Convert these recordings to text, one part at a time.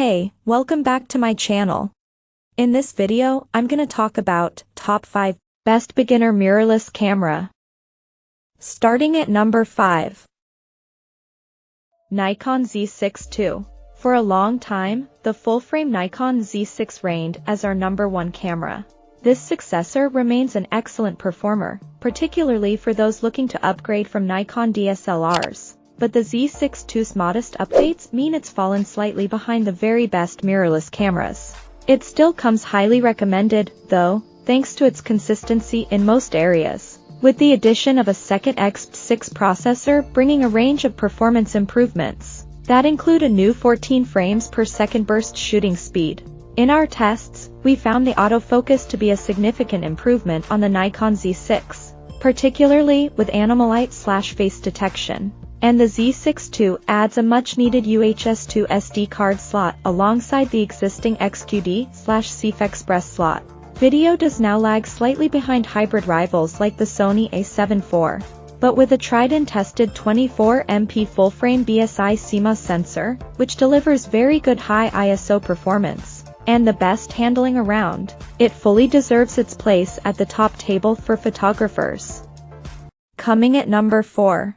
Hey, welcome back to my channel. In this video, I'm gonna talk about top 5 best beginner mirrorless camera. Starting at number 5. Nikon Z6 II. For a long time, the full-frame Nikon Z6 reigned as our number one camera. This successor remains an excellent performer, particularly for those looking to upgrade from Nikon DSLRs. But the Z6 II's modest updates mean it's fallen slightly behind the very best mirrorless cameras. It still comes highly recommended, though, thanks to its consistency in most areas, with the addition of a second X6 processor bringing a range of performance improvements that include a new 14 frames per second burst shooting speed. In our tests, we found the autofocus to be a significant improvement on the Nikon Z6, particularly with animalite/face detection. And the Z6 II adds a much-needed UHS-2 SD card slot alongside the existing XQD/CF Express slot. Video does now lag slightly behind hybrid rivals like the Sony A7 IV. But with a tried-and-tested 24MP full-frame BSI CMOS sensor, which delivers very good high ISO performance, and the best handling around, it fully deserves its place at the top table for photographers. Coming at number 4.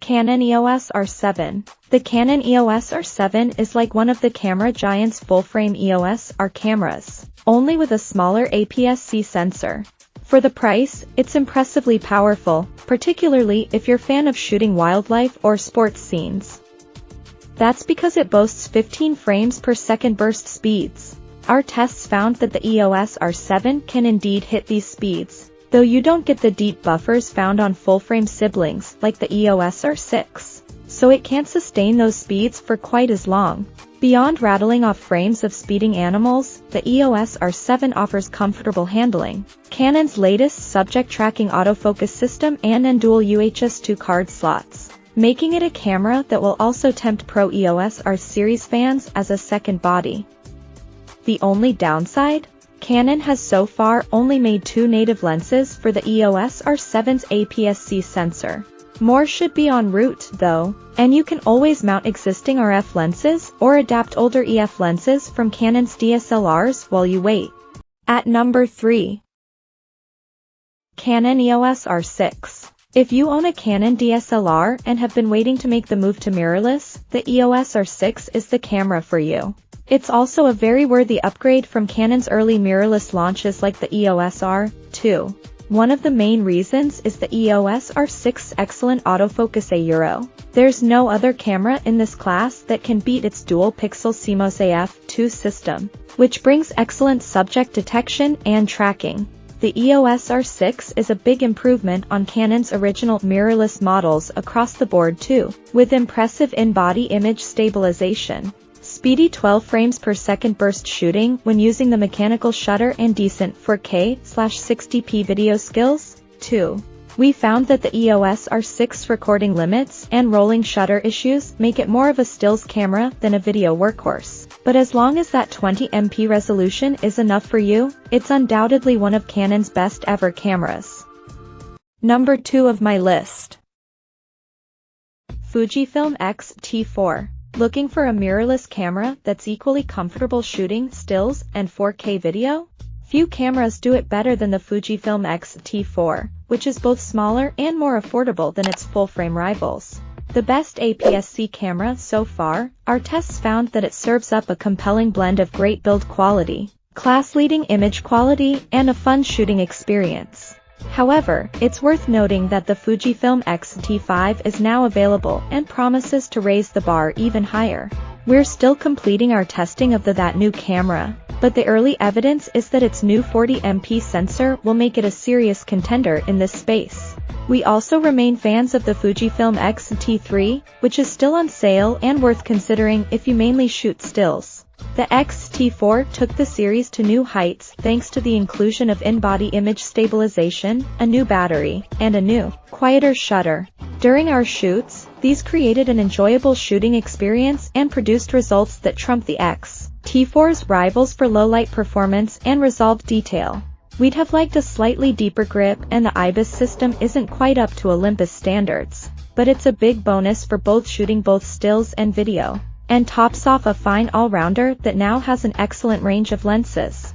Canon EOS R7. The Canon EOS R7 is like one of the camera giant's full-frame EOS R cameras, only with a smaller APS-C sensor. For the price, it's impressively powerful, particularly if you're a fan of shooting wildlife or sports scenes. That's because it boasts 15 frames per second burst speeds. Our tests found that the EOS R7 can indeed hit these speeds, though you don't get the deep buffers found on full-frame siblings like the EOS R6, so it can't sustain those speeds for quite as long. Beyond rattling off frames of speeding animals, the EOS R7 offers comfortable handling, Canon's latest subject tracking autofocus system and dual UHS-2 card slots, making it a camera that will also tempt pro EOS R series fans as a second body. The only downside? Canon has so far only made 2 native lenses for the EOS R7's APS-C sensor. More should be en route, though, and you can always mount existing RF lenses or adapt older EF lenses from Canon's DSLRs while you wait. At number 3. Canon EOS R6. If you own a Canon DSLR and have been waiting to make the move to mirrorless, the EOS R6 is the camera for you. It's also a very worthy upgrade from Canon's early mirrorless launches like the EOS R2. One of the main reasons is the EOS R6's excellent autofocus. There's no other camera in this class that can beat its dual-pixel CMOS AF2 system, which brings excellent subject detection and tracking. The EOS R6 is a big improvement on Canon's original mirrorless models across the board too, with impressive in-body image stabilization, speedy 12 frames per second burst shooting when using the mechanical shutter, and decent 4K/60p video skills, too. We found that the EOS R6 recording limits and rolling shutter issues make it more of a stills camera than a video workhorse. But as long as that 20MP resolution is enough for you, it's undoubtedly one of Canon's best ever cameras. Number 2 of my list. Fujifilm X-T4. Looking for a mirrorless camera that's equally comfortable shooting stills and 4K video? Few cameras do it better than the Fujifilm X-T4, which is both smaller and more affordable than its full-frame rivals. The best APS-C camera so far, our tests found that it serves up a compelling blend of great build quality, class-leading image quality, and a fun shooting experience. However, it's worth noting that the Fujifilm X-T5 is now available and promises to raise the bar even higher. We're still completing our testing of that new camera, but the early evidence is that its new 40MP sensor will make it a serious contender in this space. We also remain fans of the Fujifilm X-T3, which is still on sale and worth considering if you mainly shoot stills. The X-T4 took the series to new heights thanks to the inclusion of in-body image stabilization, a new battery, and a new, quieter shutter. During our shoots, these created an enjoyable shooting experience and produced results that trump the X-T4's rivals for low-light performance and resolved detail. We'd have liked a slightly deeper grip, and the IBIS system isn't quite up to Olympus standards, but it's a big bonus for both shooting both stills and video. and tops off a fine all-rounder that now has an excellent range of lenses.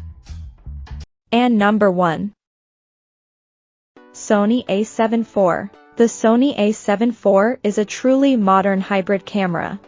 And number 1. Sony A7 IV. The Sony A7 IV is a truly modern hybrid camera.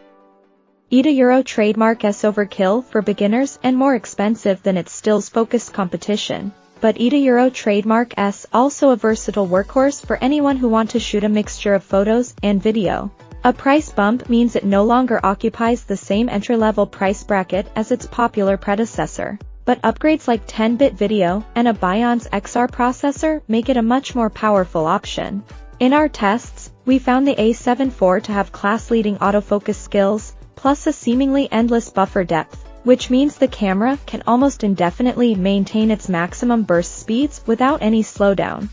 EOS trademark S overkill for beginners and more expensive than its stills-focused competition, but EOS trademark S also a versatile workhorse for anyone who want to shoot a mixture of photos and video. A price bump means it no longer occupies the same entry-level price bracket as its popular predecessor, but upgrades like 10-bit video and a Bionz XR processor make it a much more powerful option. In our tests, we found the A7 IV to have class-leading autofocus skills, plus a seemingly endless buffer depth, which means the camera can almost indefinitely maintain its maximum burst speeds without any slowdown.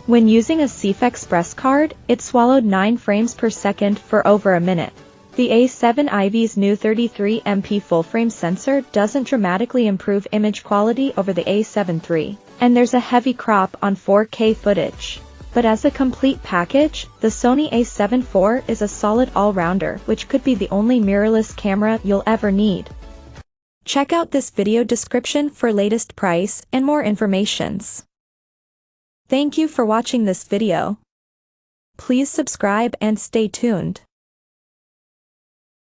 When using a CF Express card, it swallowed 9 frames per second for over a minute. The A7 IV's new 33MP full-frame sensor doesn't dramatically improve image quality over the A7 III, and there's a heavy crop on 4K footage. But as a complete package, the Sony A7 IV is a solid all-rounder which could be the only mirrorless camera you'll ever need. Check out this video description for latest price and more informations. Thank you for watching this video. Please subscribe and stay tuned.